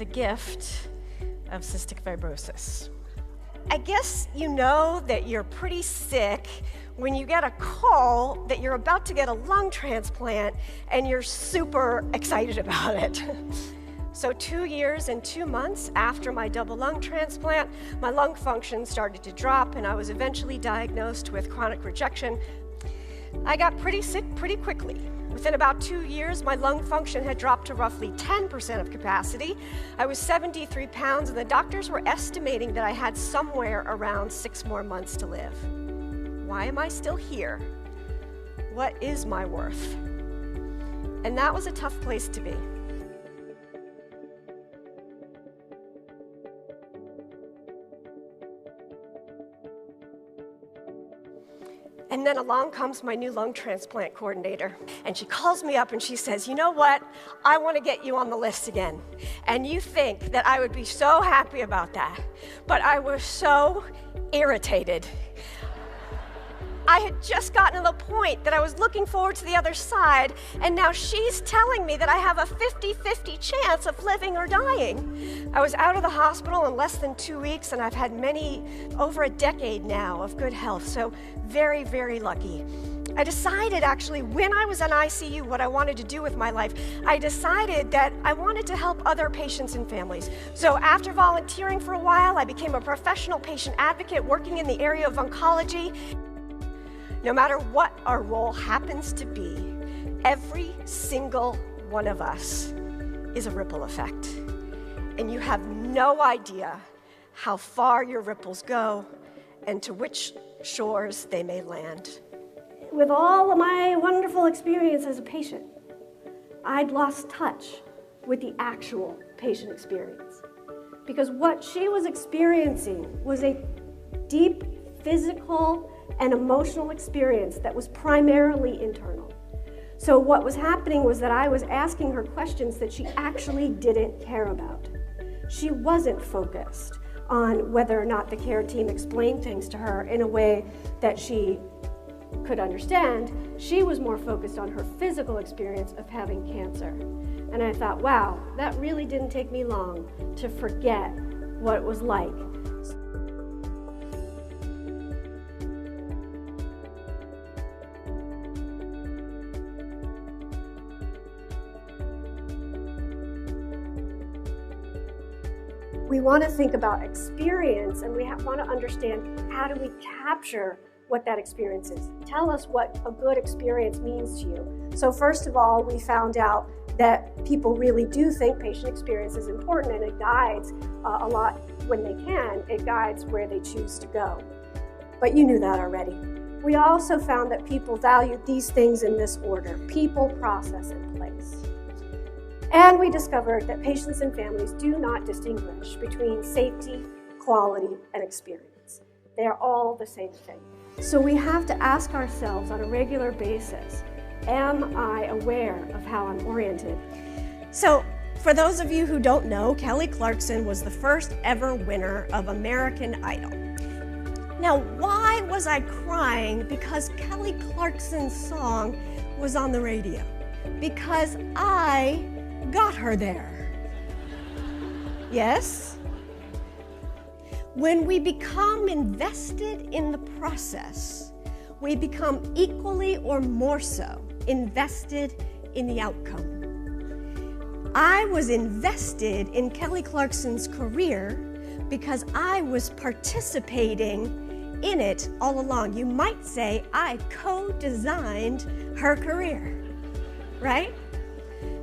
the gift of cystic fibrosis. I guess you know that you're pretty sick when you get a call that you're about to get a lung transplant and you're super excited about it. So 2 years and 2 months after my double lung transplant, my lung function started to drop and I was eventually diagnosed with chronic rejection. I got pretty sick pretty quickly. Within about 2 years, my lung function had dropped to roughly 10% of capacity. I was 73 pounds, and the doctors were estimating that I had somewhere around 6 more months to live. Why am I still here? What is my worth? And that was a tough place to be. And then along comes my new lung transplant coordinator, and she calls me up and she says, you know what, I want to get you on the list again. And you think that I would be so happy about that, but I was so irritated. I had just gotten to the point that I was looking forward to the other side, and now she's telling me that I have a 50-50 chance of living or dying. I was out of the hospital in less than 2 weeks, and I've had over a decade now of good health, so very, very lucky. I decided actually when I was in ICU what I wanted to do with my life. I decided that I wanted to help other patients and families. So after volunteering for a while, I became a professional patient advocate working in the area of oncology. No matter what our role happens to be, every single one of us is a ripple effect. And you have no idea how far your ripples go and to which shores they may land. With all of my wonderful experience as a patient, I'd lost touch with the actual patient experience. Because what she was experiencing was a deep physical and emotional experience that was primarily internal. So what was happening was that I was asking her questions that she actually didn't care about. She wasn't focused on whether or not the care team explained things to her in a way that she could understand. She was more focused on her physical experience of having cancer. And I thought, wow, that really didn't take me long to forget what it was like. We want to think about experience, and we want to understand how do we capture what that experience is. Tell us what a good experience means to you. So first of all, we found out that people really do think patient experience is important, and it guides a lot when they can. It guides where they choose to go. But you knew that already. We also found that people valued these things in this order: people, process, and place. And we discovered that patients and families do not distinguish between safety, quality, and experience. They are all the same thing. So we have to ask ourselves on a regular basis, am I aware of how I'm oriented? So for those of you who don't know, Kelly Clarkson was the first ever winner of American Idol. Now, why was I crying because Kelly Clarkson's song was on the radio? Because I got her there. Yes? When we become invested in the process, we become equally or more so invested in the outcome. I was invested in Kelly Clarkson's career because I was participating in it all along. You might say I co-designed her career, right?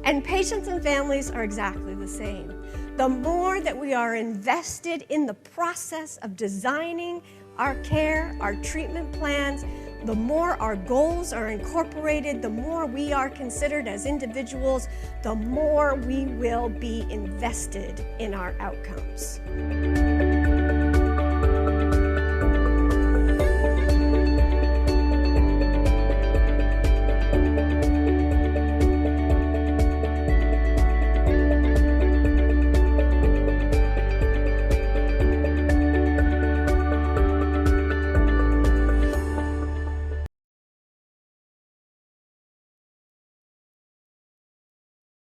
And patients and families are exactly the same. The more that we are invested in the process of designing our care, our treatment plans, the more our goals are incorporated, the more we are considered as individuals, the more we will be invested in our outcomes.